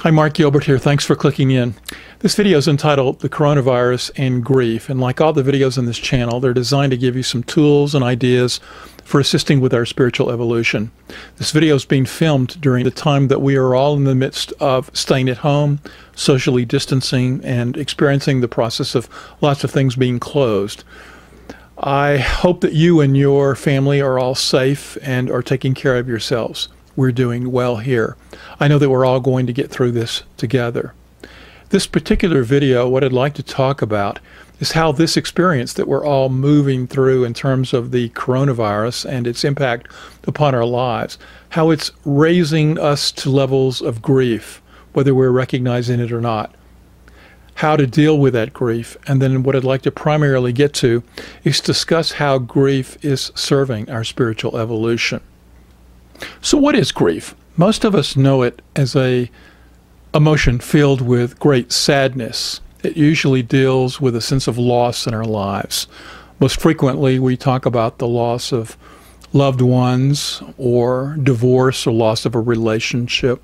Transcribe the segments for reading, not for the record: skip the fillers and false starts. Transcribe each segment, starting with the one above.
Hi, Mark Gilbert here. Thanks for clicking in. This video is entitled The Coronavirus and Grief, and like all the videos on this channel, they're designed to give you some tools and ideas for assisting with our spiritual evolution. This video is being filmed during the time that we are all in the midst of staying at home, socially distancing, and experiencing the process of lots of things being closed. I hope that you and your family are all safe and are taking care of yourselves. We're doing well here. I know that we're all going to get through this together. This particular video, what I'd like to talk about is how this experience that we're all moving through in terms of the coronavirus and its impact upon our lives, how it's raising us to levels of grief, whether we're recognizing it or not, how to deal with that grief, and then what I'd like to primarily get to is discuss how grief is serving our spiritual evolution. So what is grief? Most of us know it as an emotion filled with great sadness. It usually deals with a sense of loss in our lives. Most frequently, we talk about the loss of loved ones or divorce or loss of a relationship.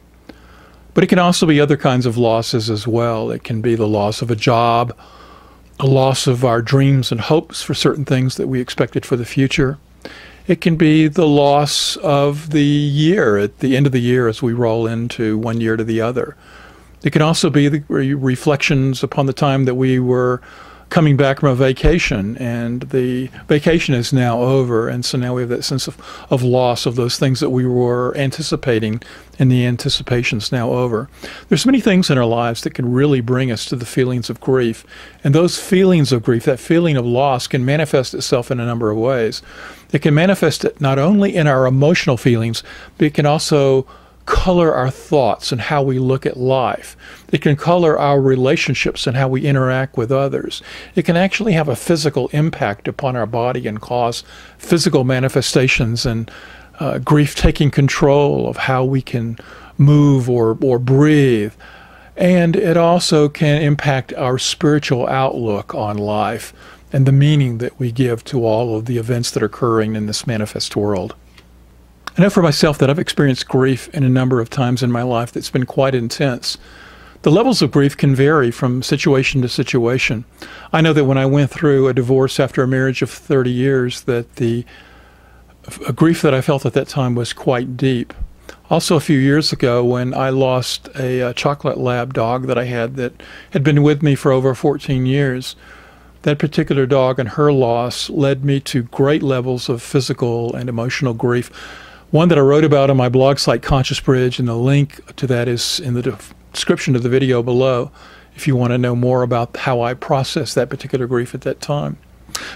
But it can also be other kinds of losses as well. It can be the loss of a job, a loss of our dreams and hopes for certain things that we expected for the future. It can be the loss of the year at the end of the year as we roll into one year to the other. It can also be the reflections upon the time that we were coming back from a vacation and the vacation is now over, and so now we have that sense of loss of those things that we were anticipating and the anticipation's now over. There's many things in our lives that can really bring us to the feelings of grief, and those feelings of grief, that feeling of loss, can manifest itself in a number of ways. It can manifest it not only in our emotional feelings, but it can also color our thoughts and how we look at life. It can color our relationships and how we interact with others. It can actually have a physical impact upon our body and cause physical manifestations and grief taking control of how we can move or breathe. And it also can impact our spiritual outlook on life and the meaning that we give to all of the events that are occurring in this manifest world. I know for myself that I've experienced grief in a number of times in my life that's been quite intense. The levels of grief can vary from situation to situation. I know that when I went through a divorce after a marriage of 30 years, that the grief that I felt at that time was quite deep. Also, a few years ago, when I lost a chocolate lab dog that I had that had been with me for over 14 years, that particular dog and her loss led me to great levels of physical and emotional grief. One that I wrote about on my blog site, Conscious Bridge, and the link to that is in the description of the video below if you want to know more about how I processed that particular grief at that time.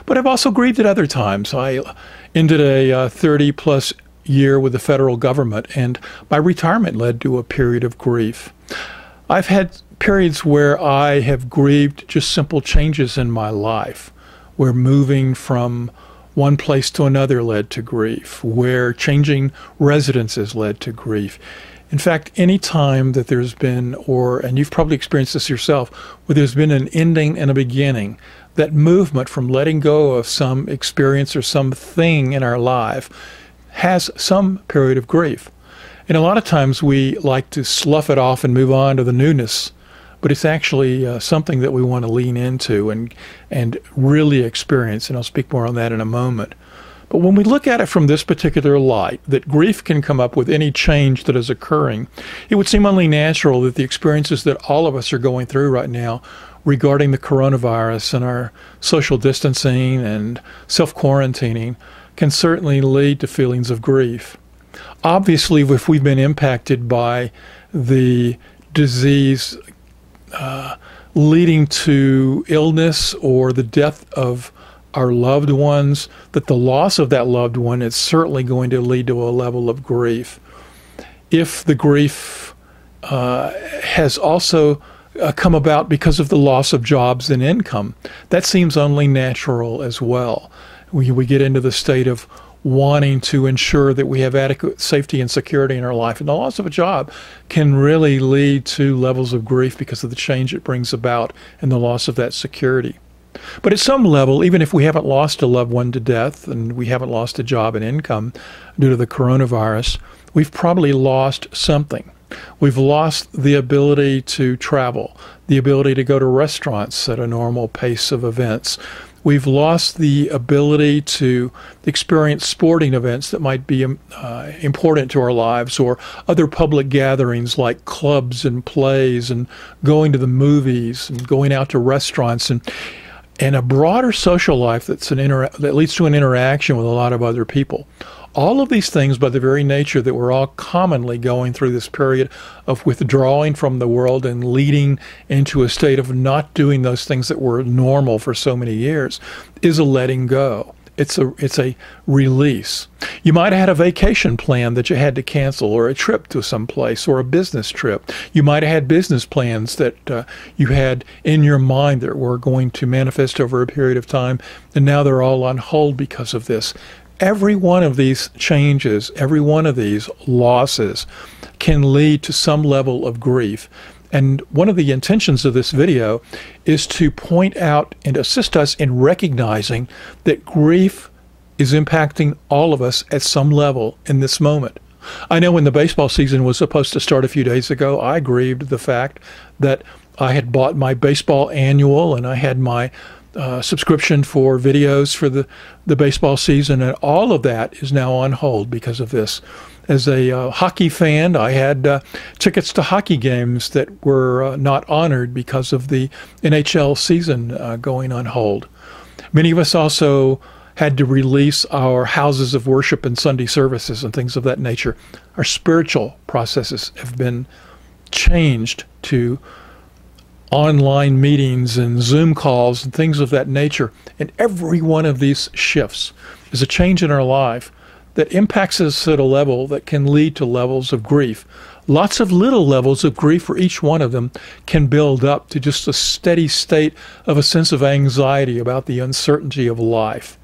But I've also grieved at other times. I ended a 30-plus year with the federal government, and my retirement led to a period of grief. I've had periods where I have grieved just simple changes in my life, where moving from one place to another led to grief, where changing residences led to grief. In fact, any time that there's been, and you've probably experienced this yourself, where there's been an ending and a beginning, that movement from letting go of some experience or something in our life has some period of grief. And a lot of times we like to slough it off and move on to the newness, but it's actually something that we want to lean into and really experience, and I'll speak more on that in a moment. But when we look at it from this particular light, that grief can come up with any change that is occurring, it would seem only natural that the experiences that all of us are going through right now regarding the coronavirus and our social distancing and self-quarantining can certainly lead to feelings of grief. Obviously, if we've been impacted by the disease leading to illness or the death of our loved ones, that the loss of that loved one is certainly going to lead to a level of grief. If the grief has also come about because of the loss of jobs and income, that seems only natural as well. We get into the state of wanting to ensure that we have adequate safety and security in our life. And the loss of a job can really lead to levels of grief because of the change it brings about and the loss of that security. But at some level, even if we haven't lost a loved one to death and we haven't lost a job and income due to the coronavirus, we've probably lost something. We've lost the ability to travel, the ability to go to restaurants at a normal pace of events. We've lost the ability to experience sporting events that might be important to our lives, or other public gatherings like clubs and plays and going to the movies and going out to restaurants and a broader social life that leads to an interaction with a lot of other people. All of these things, by the very nature that we're all commonly going through this period of withdrawing from the world and leading into a state of not doing those things that were normal for so many years, is a letting go. It's a release. You might have had a vacation plan that you had to cancel, or a trip to some place, or a business trip. You might have had business plans that you had in your mind that were going to manifest over a period of time, and now they're all on hold because of this. Every one of these changes, every one of these losses can lead to some level of grief. And one of the intentions of this video is to point out and assist us in recognizing that grief is impacting all of us at some level in this moment. I know when the baseball season was supposed to start a few days ago, I grieved the fact that I had bought my baseball annual and I had my subscription for videos for the baseball season, and all of that is now on hold because of this. As a hockey fan, I had tickets to hockey games that were not honored because of the NHL season going on hold. Many of us also had to release our houses of worship and Sunday services and things of that nature. Our spiritual processes have been changed to online meetings and Zoom calls and things of that nature. And every one of these shifts is a change in our life that impacts us at a level that can lead to levels of grief. Lots of little levels of grief for each one of them can build up to just a steady state of a sense of anxiety about the uncertainty of life.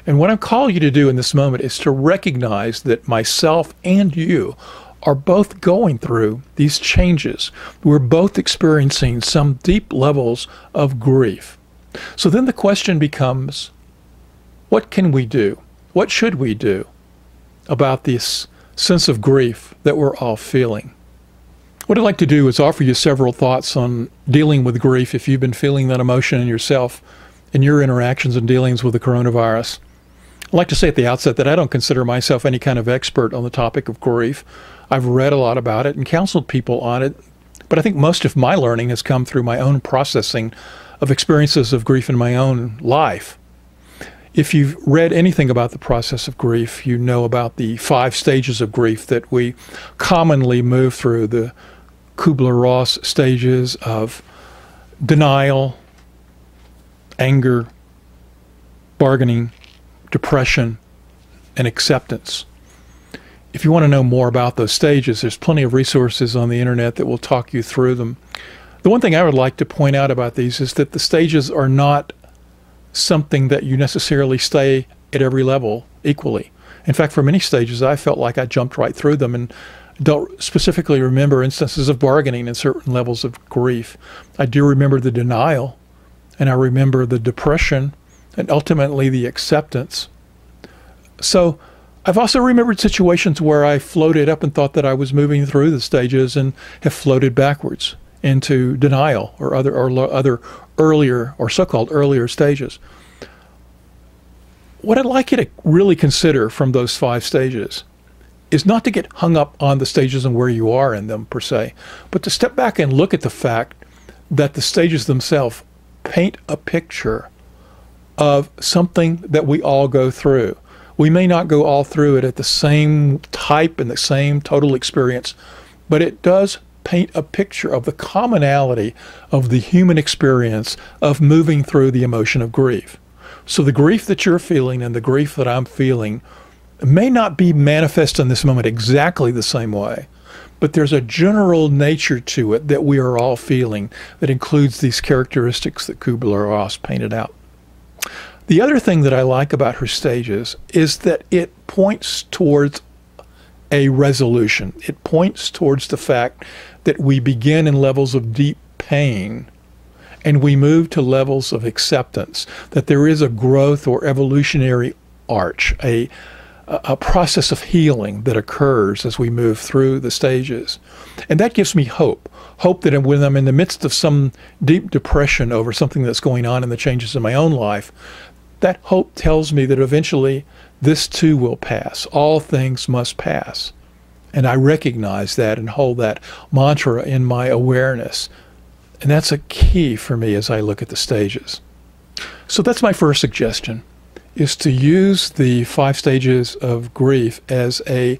And what I'm calling you to do in this moment is to recognize that myself and you are both going through these changes. We're both experiencing some deep levels of grief. So then the question becomes, what can we do? What should we do about this sense of grief that we're all feeling? What I'd like to do is offer you several thoughts on dealing with grief if you've been feeling that emotion in yourself in your interactions and dealings with the coronavirus. I'd like to say at the outset that I don't consider myself any kind of expert on the topic of grief. I've read a lot about it and counseled people on it, but I think most of my learning has come through my own processing of experiences of grief in my own life. If you've read anything about the process of grief, you know about the 5 stages of grief that we commonly move through, the Kubler-Ross stages of denial, anger, bargaining, depression, and acceptance. If you want to know more about those stages, there's plenty of resources on the internet that will talk you through them. The one thing I would like to point out about these is that the stages are not something that you necessarily stay at every level equally. In fact, for many stages, I felt like I jumped right through them and don't specifically remember instances of bargaining and certain levels of grief. I do remember the denial, and I remember the depression, and ultimately the acceptance. So I've also remembered situations where I floated up and thought that I was moving through the stages and have floated backwards into denial or other earlier or so-called earlier stages. What I'd like you to really consider from those 5 stages is not to get hung up on the stages and where you are in them per se, but to step back and look at the fact that the stages themselves paint a picture of something that we all go through. We may not go all through it at the same type and the same total experience, but it does paint a picture of the commonality of the human experience of moving through the emotion of grief. So the grief that you're feeling and the grief that I'm feeling may not be manifest in this moment exactly the same way, but there's a general nature to it that we are all feeling that includes these characteristics that Kubler-Ross painted out. The other thing that I like about her stages is that it points towards a resolution. It points towards the fact that we begin in levels of deep pain and we move to levels of acceptance, that there is a growth or evolutionary arch, a a process of healing that occurs as we move through the stages. And that gives me hope. Hope that when I'm in the midst of some deep depression over something that's going on in the changes in my own life, that hope tells me that eventually this too will pass. All things must pass. And I recognize that and hold that mantra in my awareness. And that's a key for me as I look at the stages. So that's my first suggestion, is to use the 5 stages of grief as a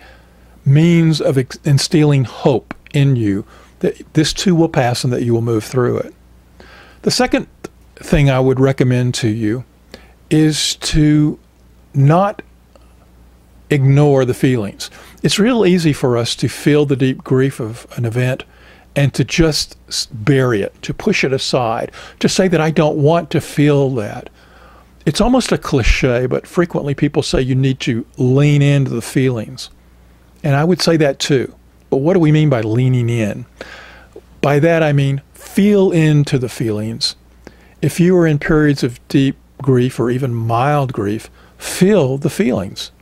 means of instilling hope in you that this too will pass and that you will move through it. The second thing I would recommend to you is to not ignore the feelings. It's real easy for us to feel the deep grief of an event and to just bury it, to push it aside, to say that I don't want to feel that. It's almost a cliche, but frequently people say you need to lean into the feelings. And I would say that too. But what do we mean by leaning in? By that I mean feel into the feelings. If you are in periods of deep grief or even mild grief, feel the feelings.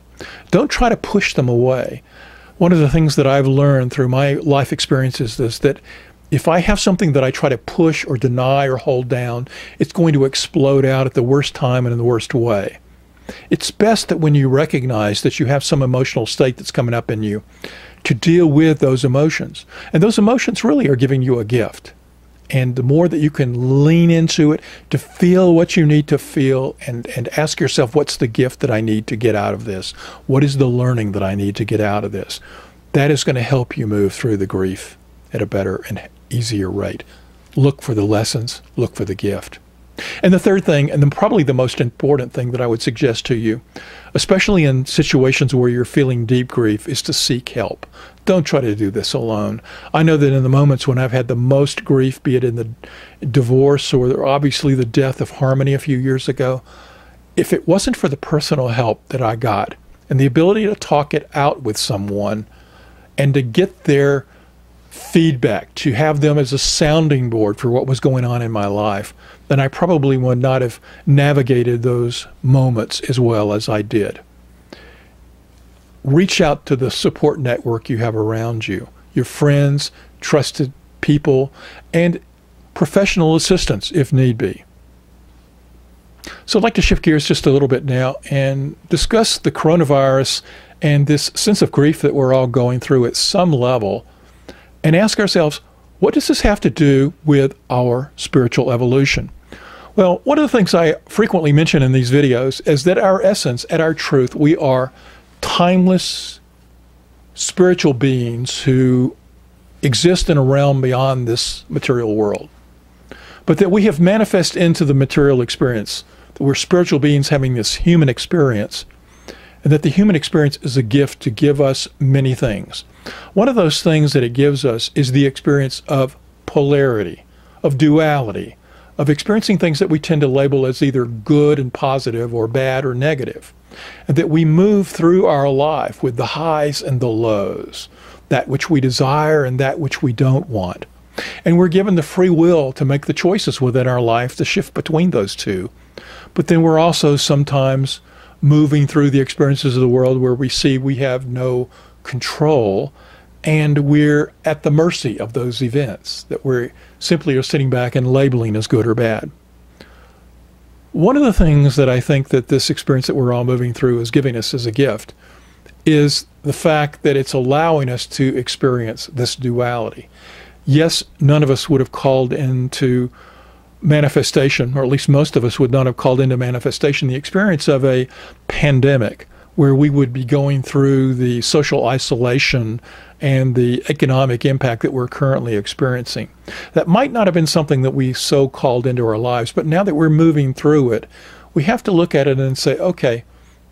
Don't try to push them away. One of the things that I've learned through my life experiences is that if I have something that I try to push or deny or hold down, it's going to explode out at the worst time and in the worst way. It's best that when you recognize that you have some emotional state that's coming up in you, to deal with those emotions. And those emotions really are giving you a gift. And the more that you can lean into it, to feel what you need to feel, and ask yourself, what's the gift that I need to get out of this? What is the learning that I need to get out of this? That is going to help you move through the grief at a better and easier rate. Look for the lessons, look for the gift. And the third thing, and then probably the most important thing that I would suggest to you, especially in situations where you're feeling deep grief, is to seek help. Don't try to do this alone. I know that in the moments when I've had the most grief, be it in the divorce or obviously the death of Harmony a few years ago, if it wasn't for the personal help that I got and the ability to talk it out with someone and to get their feedback, to have them as a sounding board for what was going on in my life, then I probably would not have navigated those moments as well as I did. Reach out to the support network you have around you, your friends, trusted people, and professional assistance if need be. So I'd like to shift gears just a little bit now and discuss the coronavirus and this sense of grief that we're all going through at some level, and ask ourselves, what does this have to do with our spiritual evolution? Well, one of the things I frequently mention in these videos is that our essence, at our truth, we are timeless spiritual beings who exist in a realm beyond this material world. But that we have manifested into the material experience, that we're spiritual beings having this human experience, and that the human experience is a gift to give us many things. One of those things that it gives us is the experience of polarity, of duality, of experiencing things that we tend to label as either good and positive or bad or negative. And that we move through our life with the highs and the lows, that which we desire and that which we don't want. And we're given the free will to make the choices within our life to shift between those two. But then we're also sometimes moving through the experiences of the world where we see we have no control and we're at the mercy of those events that we simply are sitting back and labeling as good or bad. One of the things that I think that this experience that we're all moving through is giving us as a gift is the fact that it's allowing us to experience this duality. Yes, none of us would have called into manifestation, or at least most of us would not have called into manifestation, the experience of a pandemic where we would be going through the social isolation and the economic impact that we're currently experiencing. That might not have been something that we so called into our lives, but now that we're moving through it, we have to look at it and say, okay,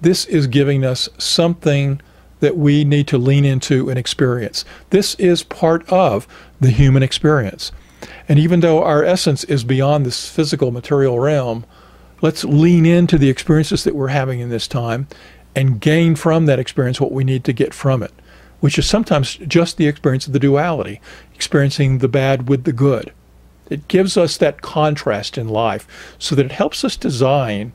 this is giving us something that we need to lean into and experience. This is part of the human experience. And even though our essence is beyond this physical material realm, let's lean into the experiences that we're having in this time and gain from that experience what we need to get from it, which is sometimes just the experience of the duality, experiencing the bad with the good. It gives us that contrast in life so that it helps us design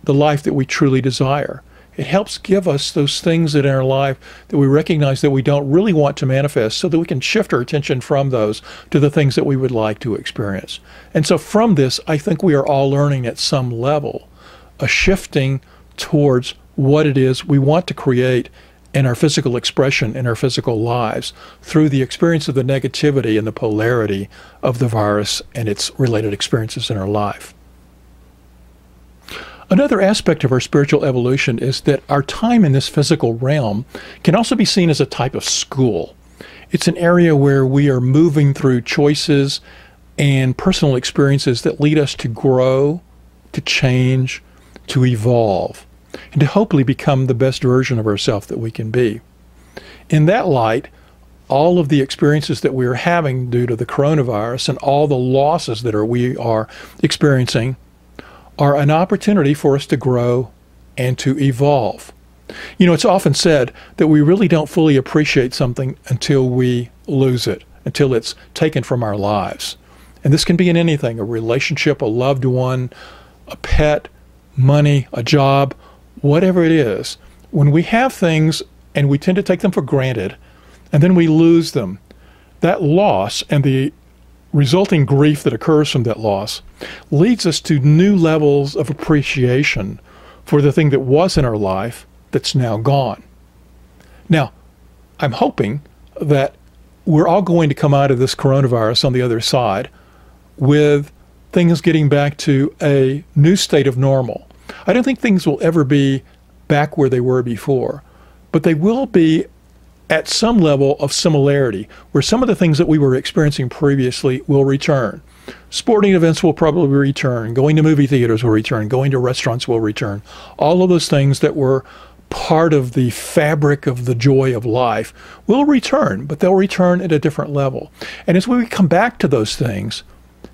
the life that we truly desire. It helps give us those things in our life that we recognize that we don't really want to manifest, so that we can shift our attention from those to the things that we would like to experience. And so from this, I think we are all learning at some level a shifting towards what it is we want to create in our physical expression, in our physical lives, through the experience of the negativity and the polarity of the virus and its related experiences in our life. Another aspect of our spiritual evolution is that our time in this physical realm can also be seen as a type of school. It's an area where we are moving through choices and personal experiences that lead us to grow, to change, to evolve, and to hopefully become the best version of ourselves that we can be. In that light, all of the experiences that we are having due to the coronavirus and all the losses that we are experiencing are an opportunity for us to grow and to evolve. You know, it's often said that we really don't fully appreciate something until we lose it, until it's taken from our lives. And this can be in anything, a relationship, a loved one, a pet, money, a job, whatever it is. When we have things and we tend to take them for granted, and then we lose them, that loss and the resulting grief that occurs from that loss leads us to new levels of appreciation for the thing that was in our life that's now gone. Now, I'm hoping that we're all going to come out of this coronavirus on the other side with things getting back to a new state of normal. I don't think things will ever be back where they were before, but they will be at some level of similarity, where some of the things that we were experiencing previously will return. Sporting events will probably return. Going to movie theaters will return. Going to restaurants will return. All of those things that were part of the fabric of the joy of life will return, but they'll return at a different level. And as we come back to those things,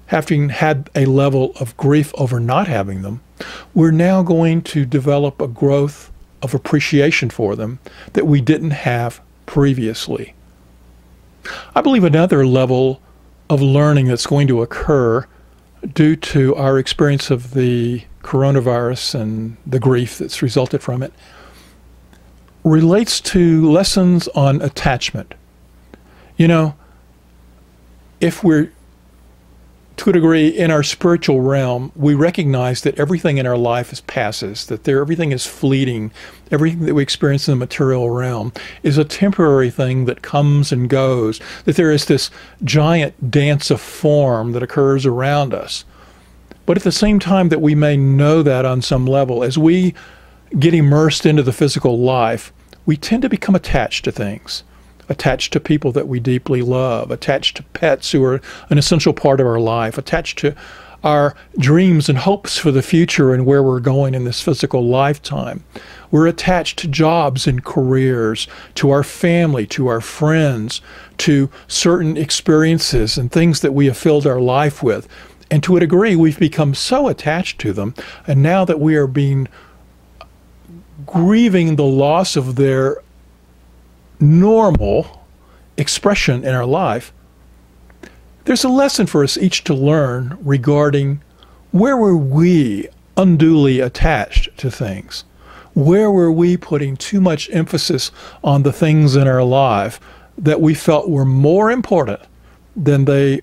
having had a level of grief over not having them, we're now going to develop a growth of appreciation for them that we didn't have previously. I believe another level of learning that's going to occur due to our experience of the coronavirus and the grief that's resulted from it relates to lessons on attachment. You know, if we're to a degree in our spiritual realm, we recognize that everything in our life passes, that everything is fleeting. Everything that we experience in the material realm is a temporary thing that comes and goes, that there is this giant dance of form that occurs around us. But at the same time that we may know that on some level, as we get immersed into the physical life, we tend to become attached to things. Attached to people that we deeply love, attached to pets who are an essential part of our life, attached to our dreams and hopes for the future and where we're going in this physical lifetime. We're attached to jobs and careers, to our family, to our friends, to certain experiences and things that we have filled our life with. And to a degree, we've become so attached to them. And now that we are grieving the loss of their normal expression in our life, there's a lesson for us each to learn regarding where were we unduly attached to things? Where were we putting too much emphasis on the things in our life that we felt were more important than they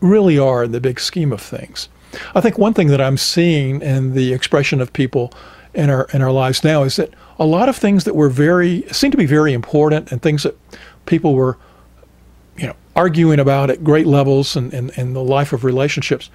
really are in the big scheme of things? I think one thing that I'm seeing in the expression of people in our lives now is that a lot of things that were seem to be very important and things that people were, arguing about at great levels in the life of relationships,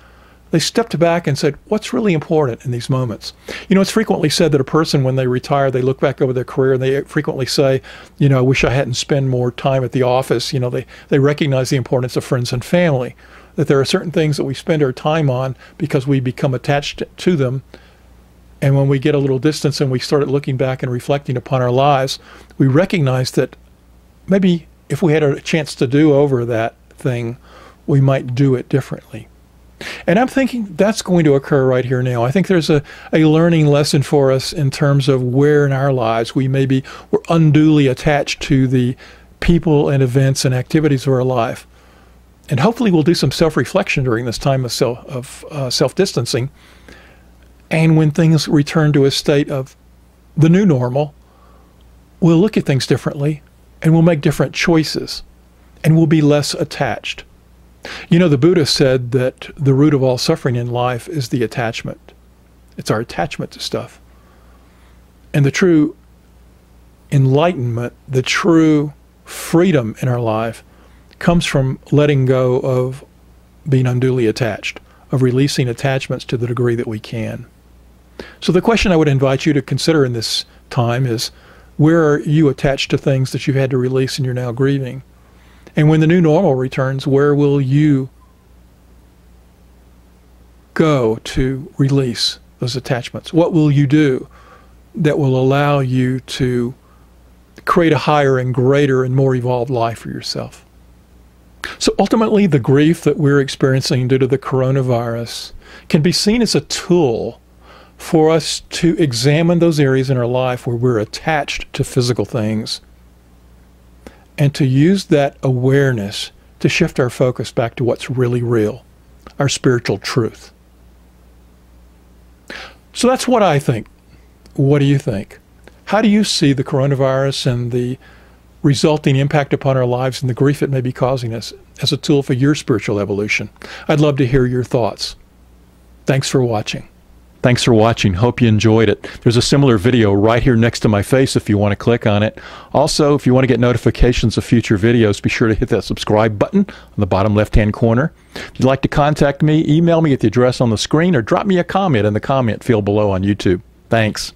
they stepped back and said, what's really important in these moments? It's frequently said that a person, when they retire, they look back over their career and they frequently say, I wish I hadn't spent more time at the office. They recognize the importance of friends and family, that there are certain things that we spend our time on because we become attached to them. And when we get a little distance and we started looking back and reflecting upon our lives, we recognize that maybe if we had a chance to do over that thing, we might do it differently. And I'm thinking that's going to occur right here now. I think there's a learning lesson for us in terms of where in our lives we're unduly attached to the people and events and activities of our life. And hopefully we'll do some self-reflection during this time of self-distancing. And when things return to a state of the new normal, we'll look at things differently and we'll make different choices and we'll be less attached. You know, the Buddha said that the root of all suffering in life is the attachment. It's our attachment to stuff. And the true enlightenment, the true freedom in our life comes from letting go of being unduly attached, of releasing attachments to the degree that we can. So the question I would invite you to consider in this time is, where are you attached to things that you've had to release and you're now grieving? And when the new normal returns, where will you go to release those attachments? What will you do that will allow you to create a higher and greater and more evolved life for yourself? So ultimately, the grief that we're experiencing due to the coronavirus can be seen as a tool for us to examine those areas in our life where we're attached to physical things, and to use that awareness to shift our focus back to what's really real, our spiritual truth. So that's what I think. What do you think? How do you see the coronavirus and the resulting impact upon our lives and the grief it may be causing us as a tool for your spiritual evolution? I'd love to hear your thoughts. Thanks for watching. Thanks for watching. Hope you enjoyed it. There's a similar video right here next to my face if you want to click on it. Also, if you want to get notifications of future videos, be sure to hit that subscribe button on the bottom left-hand corner. If you'd like to contact me, email me at the address on the screen or drop me a comment in the comment field below on YouTube. Thanks.